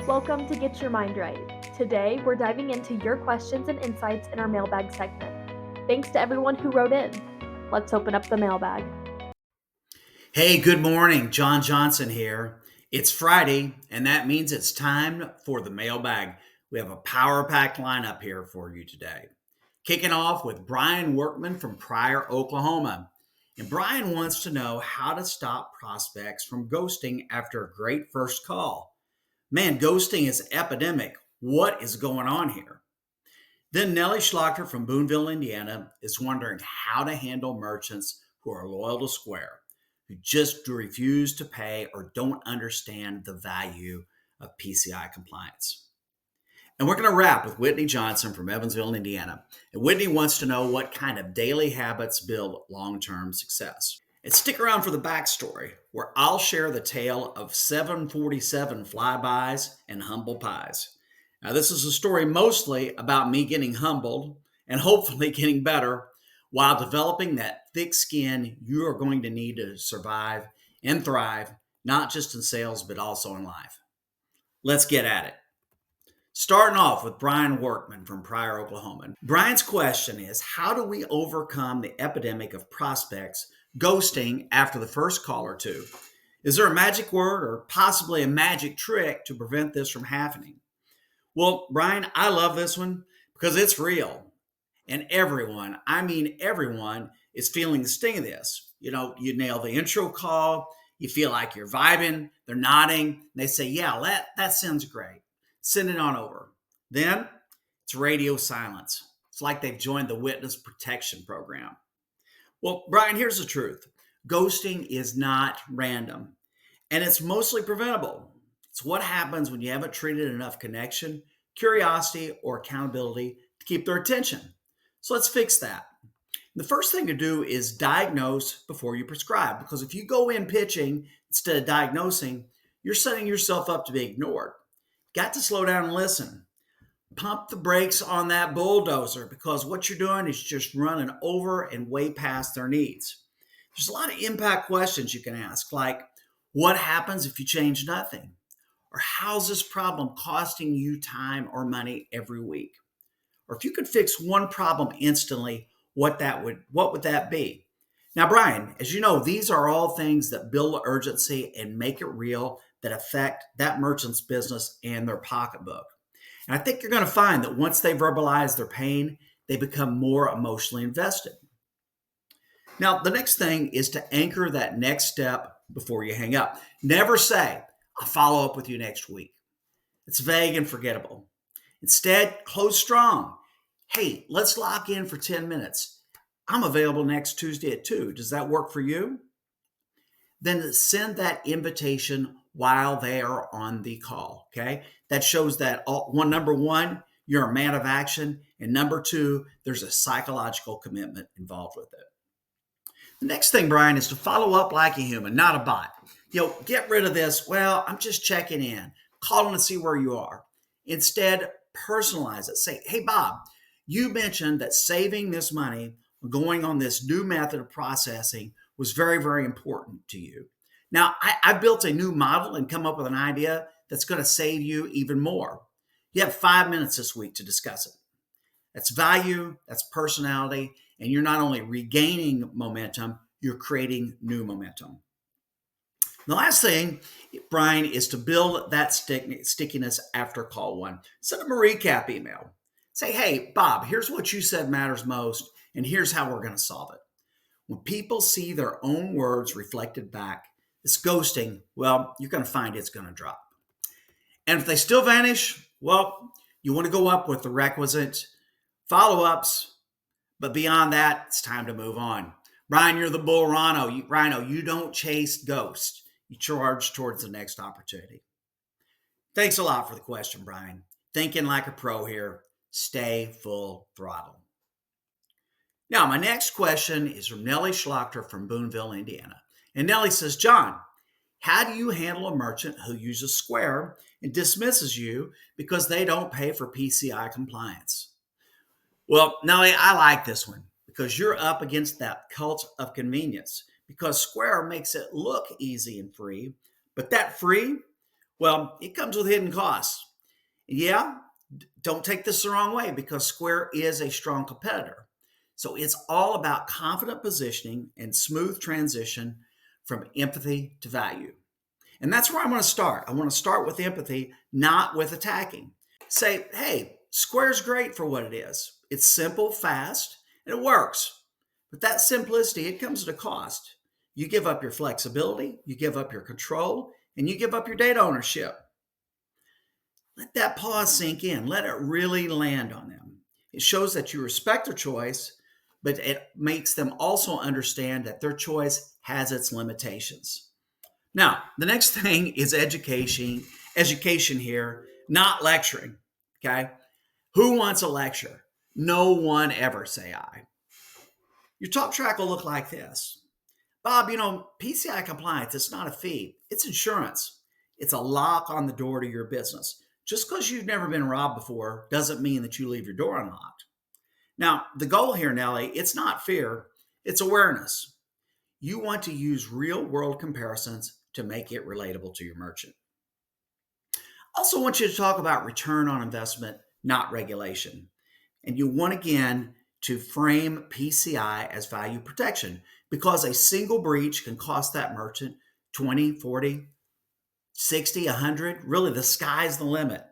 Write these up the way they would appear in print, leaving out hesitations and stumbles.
Welcome to Get Your Mind Right. Today, we're diving into your questions and insights in our mailbag segment. Thanks to everyone who wrote in. Let's open up the mailbag. Hey, good morning. John Johnson here. It's Friday, and that means it's time for the mailbag. We have a power-packed lineup here for you today. Kicking off with Brian Workman from Pryor, Oklahoma. And Brian wants to know how to stop prospects from ghosting after a great first call. Man, ghosting is epidemic. What is going on here? Then Nellie Schlachter from Boonville, Indiana is wondering how to handle merchants who are loyal to Square, who just refuse to pay or don't understand the value of PCI compliance. And we're going to wrap with Whitney Johnson from Evansville, Indiana. And Whitney wants to know what kind of daily habits build long-term success. And stick around for the backstory, where I'll share the tale of 747 flybys and humble pies. Now, this is a story mostly about me getting humbled and hopefully getting better while developing that thick skin you are going to need to survive and thrive, not just in sales, but also in life. Let's get at it. Starting off with Brian Workman from Pryor, Oklahoma. Brian's question is, how do we overcome the epidemic of prospects ghosting after the first call or two? Is there a magic word or possibly a magic trick to prevent this from happening? Well, Brian, I love this one because it's real. And everyone, I mean everyone, is feeling the sting of this. You know, you nail the intro call, you feel like you're vibing, they're nodding, and they say, yeah, that sounds great. Send it on over. Then it's radio silence. It's like they've joined the witness protection program. Well, Brian, here's the truth. Ghosting is not random, and it's mostly preventable. It's what happens when you haven't treated enough connection, curiosity, or accountability to keep their attention. So let's fix that. The first thing to do is diagnose before you prescribe, because if you go in pitching instead of diagnosing, you're setting yourself up to be ignored. Got to slow down and listen. Pump the brakes on that bulldozer, because what you're doing is just running over and way past their needs. There's a lot of impact questions you can ask, like, what happens if you change nothing? Or how's this problem costing you time or money every week? Or if you could fix one problem instantly, what would that be? Now, Brian, as you know, these are all things that build urgency and make it real, that affect that merchant's business and their pocketbook. And I think you're going to find that once they verbalize their pain, they become more emotionally invested. Now, the next thing is to anchor that next step before you hang up. Never say, I'll follow up with you next week. It's vague and forgettable. Instead, close strong. Hey, let's lock in for 10 minutes. I'm available next Tuesday at 2. Does that work for you? Then send that invitation while they are on the call, okay? That shows that number one, you're a man of action, and number two, there's a psychological commitment involved with it. The next thing, Brian, is to follow up like a human, not a bot. Get rid of this, well, I'm just checking in, calling to see where you are. Instead, personalize it. Say, hey, Bob, you mentioned that saving this money, going on this new method of processing was very, very important to you. Now, I built a new model and come up with an idea that's going to save you even more. You have 5 minutes this week to discuss it. That's value, that's personality, and you're not only regaining momentum, you're creating new momentum. The last thing, Brian, is to build that stickiness after call one. Send them a recap email. Say, hey, Bob, here's what you said matters most, and here's how we're going to solve it. When people see their own words reflected back, this ghosting, well, you're going to find it's going to drop. And if they still vanish, well, you want to go up with the requisite follow-ups, but beyond that, it's time to move on. Brian, you're the bull rhino. You don't chase ghosts. You charge towards the next opportunity. Thanks a lot for the question, Brian. Thinking like a pro here. Stay full throttle. Now, my next question is from Nellie Schlachter from Boonville, Indiana. And Nellie says, John, how do you handle a merchant who uses Square and dismisses you because they don't pay for PCI compliance? Well, Nellie, I like this one because you're up against that cult of convenience, because Square makes it look easy and free, but that free, well, it comes with hidden costs. Yeah, don't take this the wrong way because Square is a strong competitor. So it's all about confident positioning and smooth transition from empathy to value. And that's where I want to start. I want to start with empathy, not with attacking. Say, hey, Square's great for what it is. It's simple, fast, and it works. But that simplicity, it comes at a cost. You give up your flexibility, you give up your control, and you give up your data ownership. Let that pause sink in. Let it really land on them. It shows that you respect their choice, but it makes them also understand that their choice has its limitations. Now, the next thing is education here, not lecturing. Okay. Who wants a lecture? No one ever, say I. Your talk track will look like this. Bob, PCI compliance, it's not a fee, it's insurance. It's a lock on the door to your business. Just because you've never been robbed before doesn't mean that you leave your door unlocked. Now, the goal here, Nellie, it's not fear, it's awareness. You want to use real world comparisons to make it relatable to your merchant. Also, want you to talk about return on investment, not regulation. And you want again to frame PCI as value protection because a single breach can cost that merchant 20, 40, 60, 100. Really, the sky's the limit.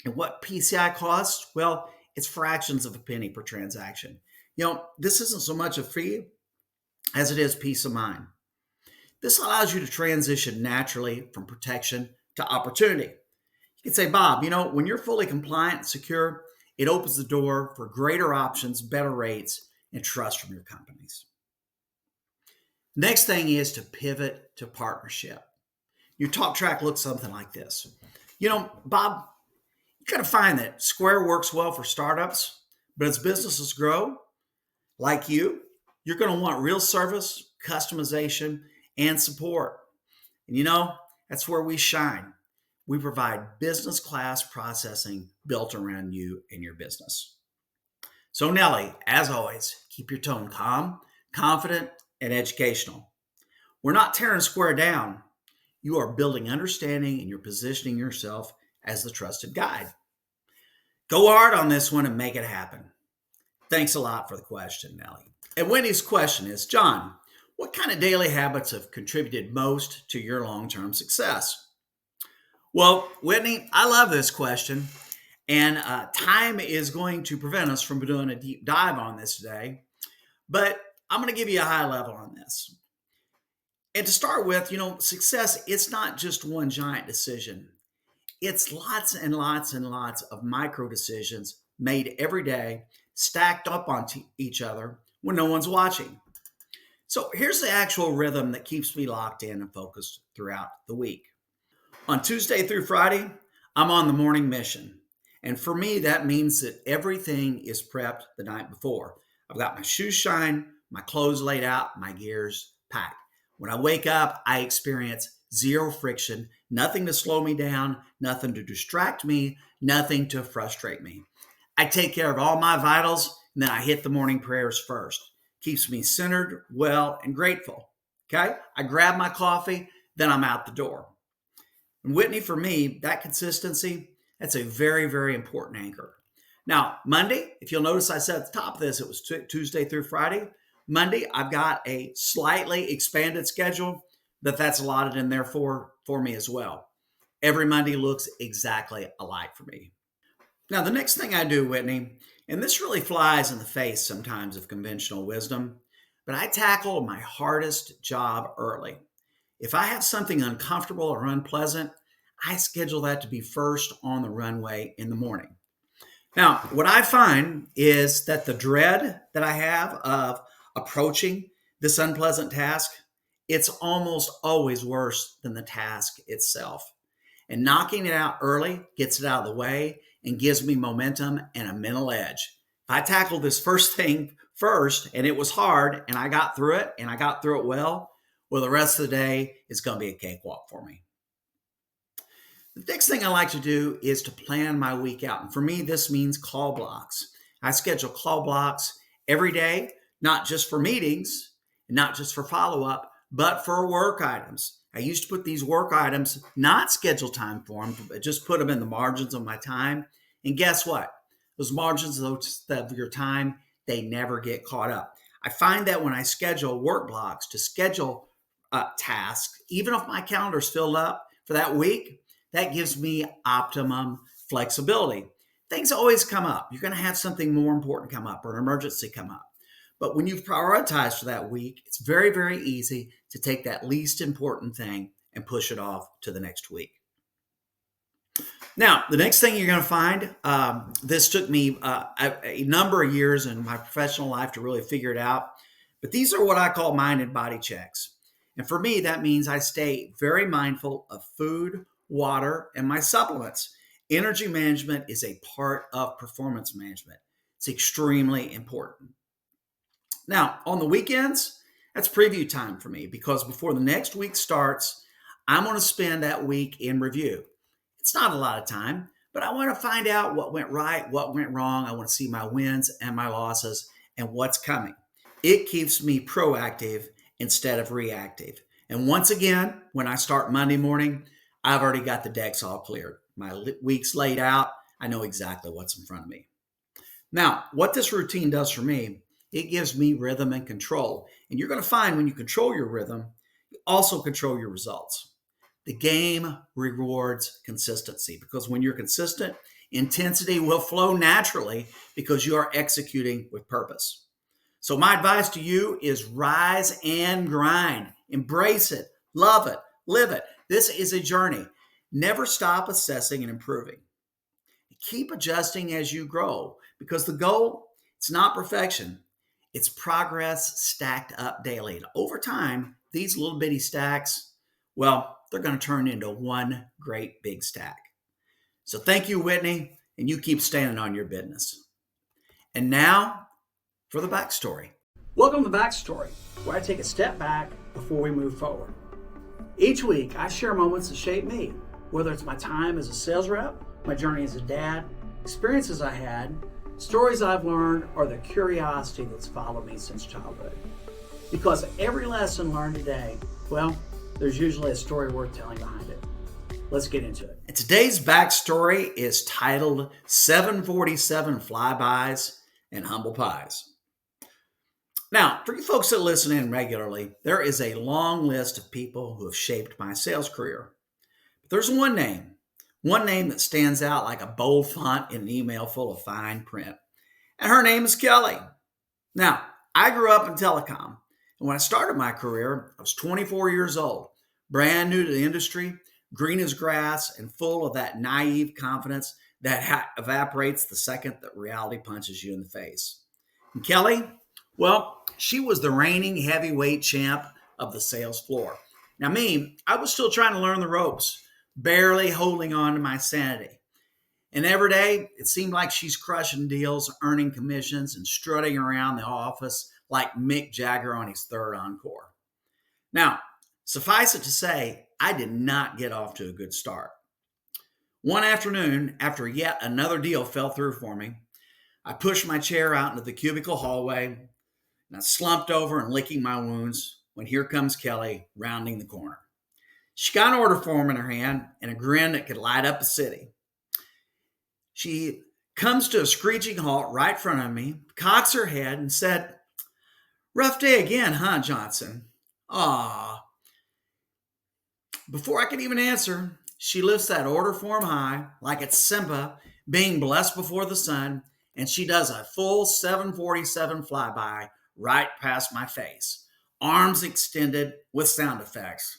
And what PCI costs? Well, it's fractions of a penny per transaction. This isn't so much a fee as it is peace of mind. This allows you to transition naturally from protection to opportunity. You can say, Bob, when you're fully compliant and secure, it opens the door for greater options, better rates, and trust from your companies. Next thing is to pivot to partnership. Your talk track looks something like this. Bob, you got to find that Square works well for startups, but as businesses grow, like you're going to want real service, customization, and support. And that's where we shine. We provide business class processing built around you and your business. So, Nellie, as always, keep your tone calm, confident, and educational. We're not tearing Square down. You are building understanding and you're positioning yourself as the trusted guide. Go hard on this one and make it happen. Thanks a lot for the question, Nellie. And Wendy's question is, John, what kind of daily habits have contributed most to your long-term success? Well, Whitney, I love this question. And time is going to prevent us from doing a deep dive on this today. But I'm going to give you a high level on this. And to start with, success, it's not just one giant decision. It's lots and lots and lots of micro decisions made every day, stacked up on each other when no one's watching. So here's the actual rhythm that keeps me locked in and focused throughout the week. On Tuesday through Friday, I'm on the morning mission. And for me, that means that everything is prepped the night before. I've got my shoes shined, my clothes laid out, my gears packed. When I wake up, I experience zero friction, nothing to slow me down, nothing to distract me, nothing to frustrate me. I take care of all my vitals, and then I hit the morning prayers first. Keeps me centered, well, and grateful. Okay? I grab my coffee, then I'm out the door. And Whitney, for me, that consistency, that's a very, very important anchor. Now, Monday, if you'll notice, I said at the top of this, it was Tuesday through Friday. Monday, I've got a slightly expanded schedule, but that's allotted in there for me as well. Every Monday looks exactly alike for me. Now, the next thing I do, Whitney, and this really flies in the face sometimes of conventional wisdom, but I tackle my hardest job early. If I have something uncomfortable or unpleasant, I schedule that to be first on the runway in the morning. Now, what I find is that the dread that I have of approaching this unpleasant task, it's almost always worse than the task itself. And knocking it out early gets it out of the way and gives me momentum and a mental edge. If I tackled this first thing first and it was hard and I got through it and I got through it well, the rest of the day is going to be a cakewalk for me. The next thing I like to do is to plan my week out. And for me, this means call blocks. I schedule call blocks every day, not just for meetings, not just for follow-up, but for work items. I used to put these work items, not scheduled time for them, but just put them in the margins of my time. And guess what? Those margins of your time, they never get caught up. I find that when I schedule work blocks to schedule tasks, even if my calendar's filled up for that week, that gives me optimum flexibility. Things always come up. You're going to have something more important come up or an emergency come up. But when you've prioritized for that week, it's very, very easy to take that least important thing and push it off to the next week. Now, the next thing you're going to find, this took me a number of years in my professional life to really figure it out. But these are what I call mind and body checks. And for me, that means I stay very mindful of food, water, and my supplements. Energy management is a part of performance management. It's extremely important. Now, on the weekends, that's preview time for me because before the next week starts, I'm going to spend that week in review. It's not a lot of time, but I want to find out what went right, what went wrong. I want to see my wins and my losses and what's coming. It keeps me proactive instead of reactive. And once again, when I start Monday morning, I've already got the decks all cleared. My week's laid out. I know exactly what's in front of me. Now, what this routine does for me, it gives me rhythm and control. And you're going to find when you control your rhythm, you also control your results. The game rewards consistency because when you're consistent, intensity will flow naturally because you are executing with purpose. So my advice to you is rise and grind. Embrace it, love it, live it. This is a journey. Never stop assessing and improving. Keep adjusting as you grow because the goal, it's not perfection. It's progress stacked up daily. And over time, these little bitty stacks, well, they're going to turn into one great big stack. So thank you, Whitney, and you keep standing on your business. And now for the backstory. Welcome to the backstory, where I take a step back before we move forward. Each week, I share moments that shape me, whether it's my time as a sales rep, my journey as a dad, experiences I had, stories I've learned, or the curiosity that's followed me since childhood. Because every lesson learned today, well, there's usually a story worth telling behind it. Let's get into it. And today's backstory is titled 747 Flybys and Humble Pies. Now, for you folks that listen in regularly, there is a long list of people who have shaped my sales career. But there's one name that stands out like a bold font in an email full of fine print. And her name is Kelly. Now, I grew up in telecom. And when I started my career, I was 24 years old, brand new to the industry, green as grass, and full of that naive confidence that evaporates the second that reality punches you in the face. And Kelly, well, she was the reigning heavyweight champ of the sales floor. Now me, I was still trying to learn the ropes, barely holding on to my sanity. And every day, it seemed like she's crushing deals, earning commissions, and strutting around the office like Mick Jagger on his third encore. Now, suffice it to say, I did not get off to a good start. One afternoon, after yet another deal fell through for me, I pushed my chair out into the cubicle hallway, and I slumped over and licking my wounds when here comes Kelly rounding the corner. She got an order form in her hand and a grin that could light up a city. She comes to a screeching halt right in front of me, cocks her head, and said, "Rough day again, huh, Johnson?" "Aw." Before I could even answer, she lifts that order form high, like it's Simba being blessed before the sun, and she does a full 747 flyby right past my face, arms extended with sound effects.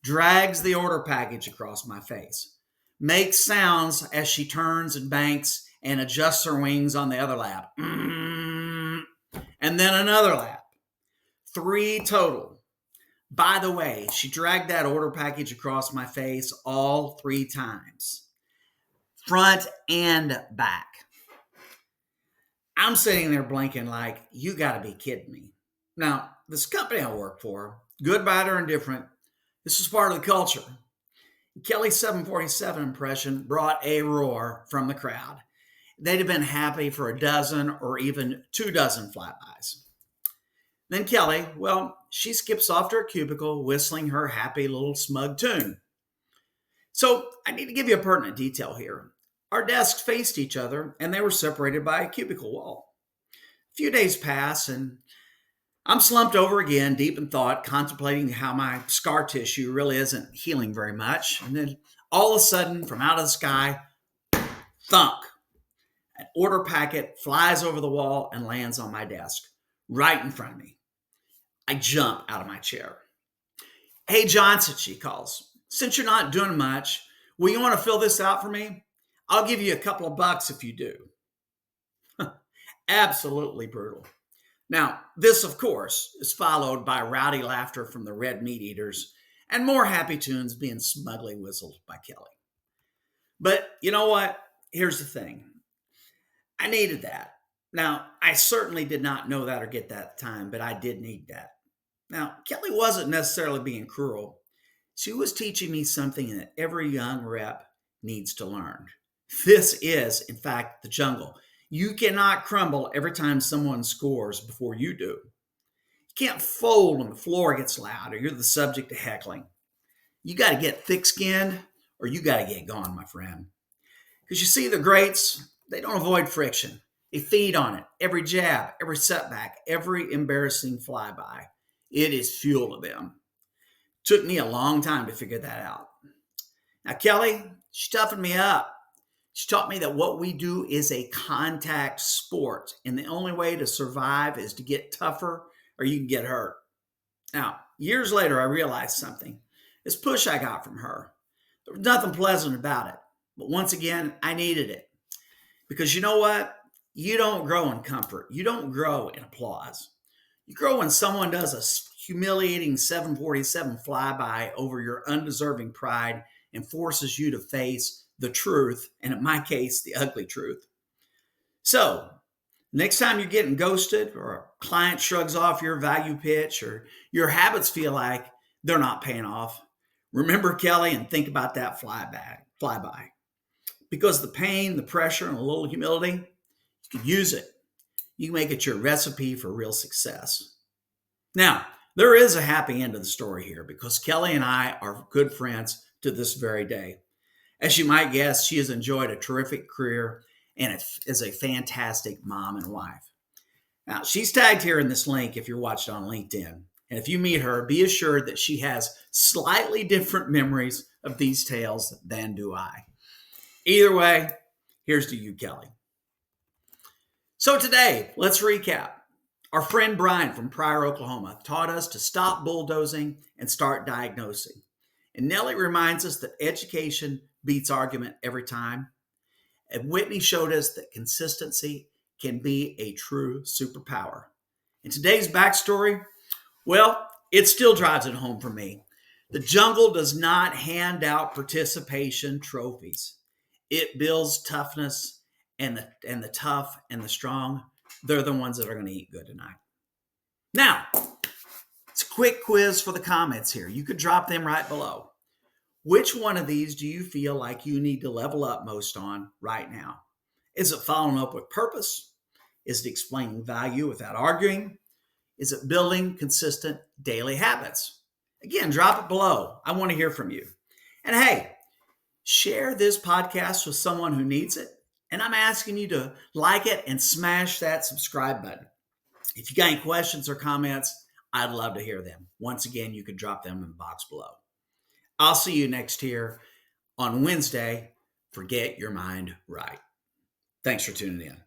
Drags the order package across my face, makes sounds as she turns and banks and adjusts her wings on the other lap. And then another lap. 3 total. By the way, she dragged that order package across my face all 3 times. Front and back. I'm sitting there blinking like, you gotta be kidding me. Now, this company I work for, good, bad, or indifferent, this was part of the culture. Kelly's 747 impression brought a roar from the crowd. They'd have been happy for a dozen or even 2 dozen flybys. Then Kelly, well, she skips off to her cubicle, whistling her happy little smug tune. So I need to give you a pertinent detail here. Our desks faced each other, and they were separated by a cubicle wall. A few days pass, and I'm slumped over again, deep in thought, contemplating how my scar tissue really isn't healing very much. And then all of a sudden, from out of the sky, thunk, an order packet flies over the wall and lands on my desk, right in front of me. I jump out of my chair. Hey, Johnson, she calls. Since you're not doing much, will you want to fill this out for me? I'll give you a couple of bucks if you do. Absolutely brutal. Now, this, of course, is followed by rowdy laughter from the red meat eaters and more happy tunes being smugly whistled by Kelly. But you know what? Here's the thing. I needed that. Now, I certainly did not know that or get that at the time, but I did need that. Now, Kelly wasn't necessarily being cruel. She was teaching me something that every young rep needs to learn. This is, in fact, the jungle. You cannot crumble every time someone scores before you do. You can't fold when the floor gets loud or you're the subject of heckling. You got to get thick-skinned or you got to get gone, my friend. Because you see, the greats, they don't avoid friction. They feed on it. Every jab, every setback, every embarrassing flyby. It is fuel to them. Took me a long time to figure that out. Now, Kelly, she toughened me up. She taught me that what we do is a contact sport, and the only way to survive is to get tougher or you can get hurt. Now, years later, I realized something. This push I got from her, there was nothing pleasant about it. But once again, I needed it. Because you know what? You don't grow in comfort. You don't grow in applause. You grow when someone does a humiliating 747 flyby over your undeserving pride and forces you to face the truth, and in my case, the ugly truth. So, next time you're getting ghosted or a client shrugs off your value pitch or your habits feel like they're not paying off, remember Kelly and think about that flyby. Because the pain, the pressure, and a little humility, you can use it. You can make it your recipe for real success. Now, there is a happy end to the story here because Kelly and I are good friends to this very day. As you might guess, she has enjoyed a terrific career and is a fantastic mom and wife. Now, she's tagged here in this link if you're watching on LinkedIn. And if you meet her, be assured that she has slightly different memories of these tales than do I. Either way, here's to you, Kelly. So today, let's recap. Our friend Brian from Pryor, Oklahoma, taught us to stop bulldozing and start diagnosing. And Nellie reminds us that education beats argument every time. And Whitney showed us that consistency can be a true superpower. And today's backstory, well, it still drives it home for me. The jungle does not hand out participation trophies. It builds toughness, and the tough and the strong, they're the ones that are going to eat good tonight. Now, it's a quick quiz for the comments here. You could drop them right below. Which one of these do you feel like you need to level up most on right now? Is it following up with purpose? Is it explaining value without arguing? Is it building consistent daily habits? Again, drop it below. I want to hear from you. And hey, share this podcast with someone who needs it. And I'm asking you to like it and smash that subscribe button. If you got any questions or comments, I'd love to hear them. Once again, you can drop them in the box below. I'll see you next here on Wednesday for Get Your Mind Right. Thanks for tuning in.